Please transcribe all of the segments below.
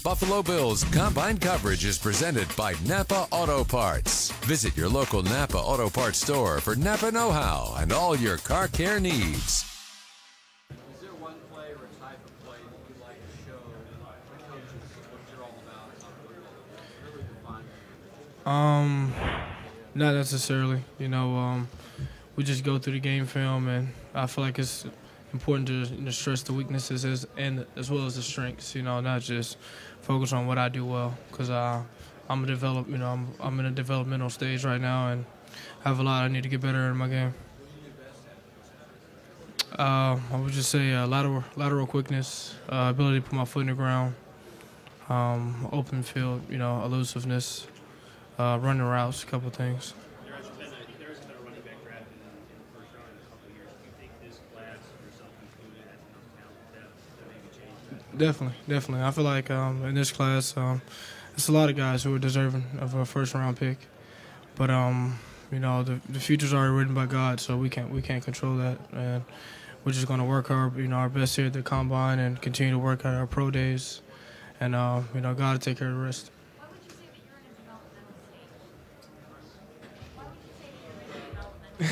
Buffalo Bills Combine coverage is presented by Napa Auto Parts. Visit your local Napa Auto Parts store for Napa know-how and all your car care needs. Is there one play or a type of play that you like to show coaches what you're all about? Really define it. Not necessarily. We just go through the game film, and I feel like it's important to stress the weaknesses as well as the strengths. Not just focus on what I do well, because I'm in a developmental stage right now, and I have a lot I need to get better in my game. I would just say lateral quickness, ability to put my foot in the ground, open field, elusiveness, running routes, a couple things. There hasn't been a running back drafted in the first round in a couple of years. Do you think this class or something included has enough talent to maybe change that? Definitely. I feel like in this class, it's a lot of guys who are deserving of a first-round pick. But the future's already written by God, so we can't control that. And we're just going to work our best here at the Combine and continue to work at our pro days. And God will take care of the rest.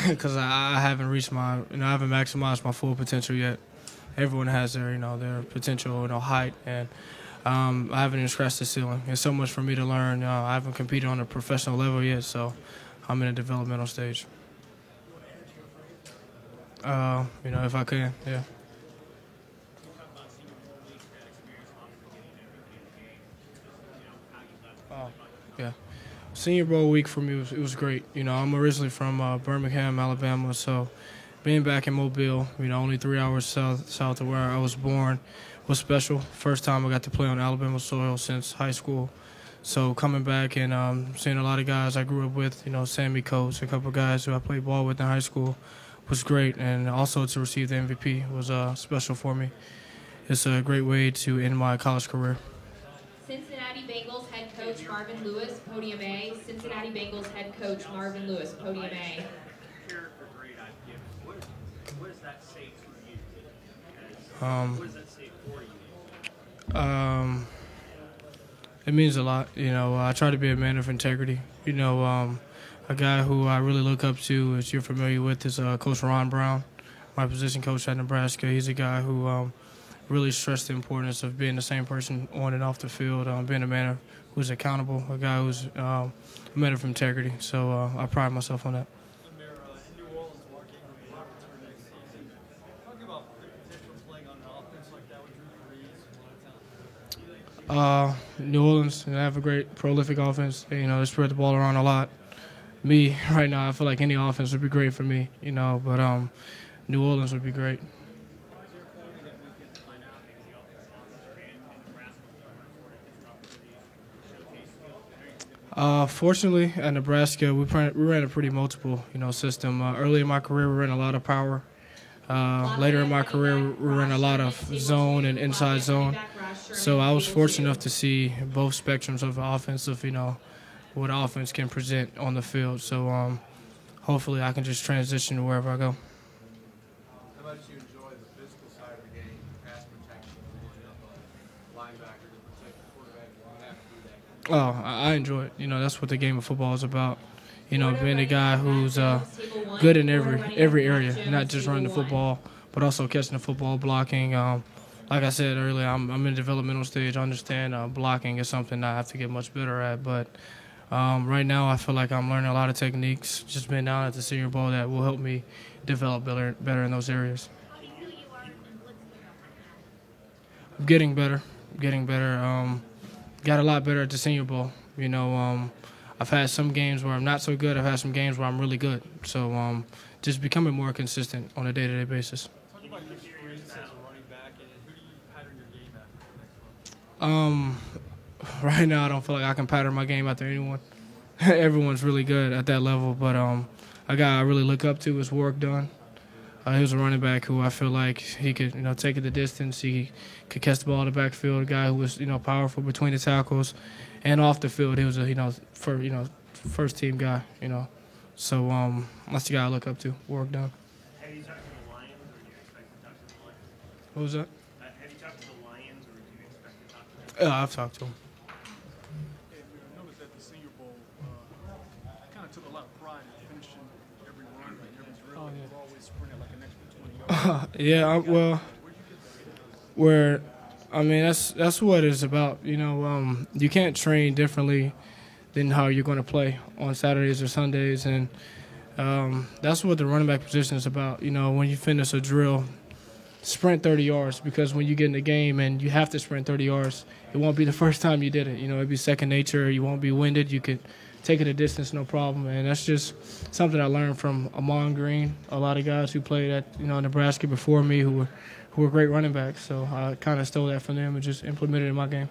Because I haven't reached I haven't maximized my full potential yet. Everyone has their potential, height, and I haven't even scratched the ceiling. There's so much for me to learn. I haven't competed on a professional level yet, so I'm in a developmental stage. If I can, yeah. Yeah. Senior Bowl week for me was great. I'm originally from Birmingham, Alabama, so being back in Mobile, only 3 hours south of where I was born, was special. First time I got to play on Alabama soil since high school. So coming back and seeing a lot of guys I grew up with, Sammy Coates, a couple of guys who I played ball with in high school, was great. And also to receive the MVP was special for me. It's a great way to end my college career. Cincinnati Bengals head coach Marvin Lewis, podium A. Cincinnati Bengals head coach Marvin Lewis, podium A. Character grade I'd give. What does that say for you? What does that say for you? It means a lot. I try to be a man of integrity. A guy who I really look up to, as you're familiar with, is Coach Ron Brown, my position coach at Nebraska. He's a guy who really stressed the importance of being the same person on and off the field, being a man who's accountable, a guy who's a man of integrity. So I pride myself on that. Ameer, in New Orleans, marking on the next season. Talk about the potential of playing on an offense like that with Drew Brees and a lot of talent. New Orleans, they have a great, prolific offense. They spread the ball around a lot. Me, right now, I feel like any offense would be great for me, but New Orleans would be great. Fortunately, at Nebraska, we ran a pretty multiple, system. Early in my career, we ran a lot of power. Later in my career, we ran a lot of zone and inside zone. So I was fortunate enough to see both spectrums of offensive, what offense can present on the field. So hopefully I can just transition to wherever I go. How much do you enjoy the physical side of the game, pass protection, holding up a linebacker to protect the quarterback? You don't have to do that. Oh, I enjoy it. That's what the game of football is about. Being a guy who's good in every area, not just running the football, but also catching the football, blocking. Like I said earlier, I'm in a developmental stage. I understand blocking is something I have to get much better at. But right now, I feel like I'm learning a lot of techniques, just being down at the Senior Bowl, that will help me develop better in those areas. I'm getting better. Got a lot better at the Senior Bowl. I've had some games where I'm not so good. I've had some games where I'm really good. So just becoming more consistent on a day-to-day basis. Talk about your experience as a running back, and who do you pattern your game after? Right now, I don't feel like I can pattern my game after anyone. Everyone's really good at that level, but a guy I really look up to is Warwick Dunn. He was a running back who I feel like he could, take it the distance. He could catch the ball in the backfield. A guy who was, powerful between the tackles, and off the field, he was a, first team guy. So that's the guy I look up to. Warwick Dunn. Have you talked to the Lions, or do you expect to talk to the Lions? What was that? Have you talked to the Lions, or do you expect to talk to them? I've talked to him. Hey, I noticed that the Senior Bowl kind of took a lot of pride in finishing every run, like every drill. Oh, yeah. You always sprinting like an extra 20 yards. Yeah, well, where, I mean, that's what it's about. You know, you can't train differently than how you're going to play on Saturdays or Sundays, and that's what the running back position is about. You know, when you finish a drill, sprint 30 yards, because when you get in the game and you have to sprint 30 yards, it won't be the first time you did it. You know, it'll be second nature. You won't be winded. You could take it a distance, no problem. And that's just something I learned from Amon Green, a lot of guys who played at, Nebraska before me who were great running backs. So I kind of stole that from them and just implemented it in my game.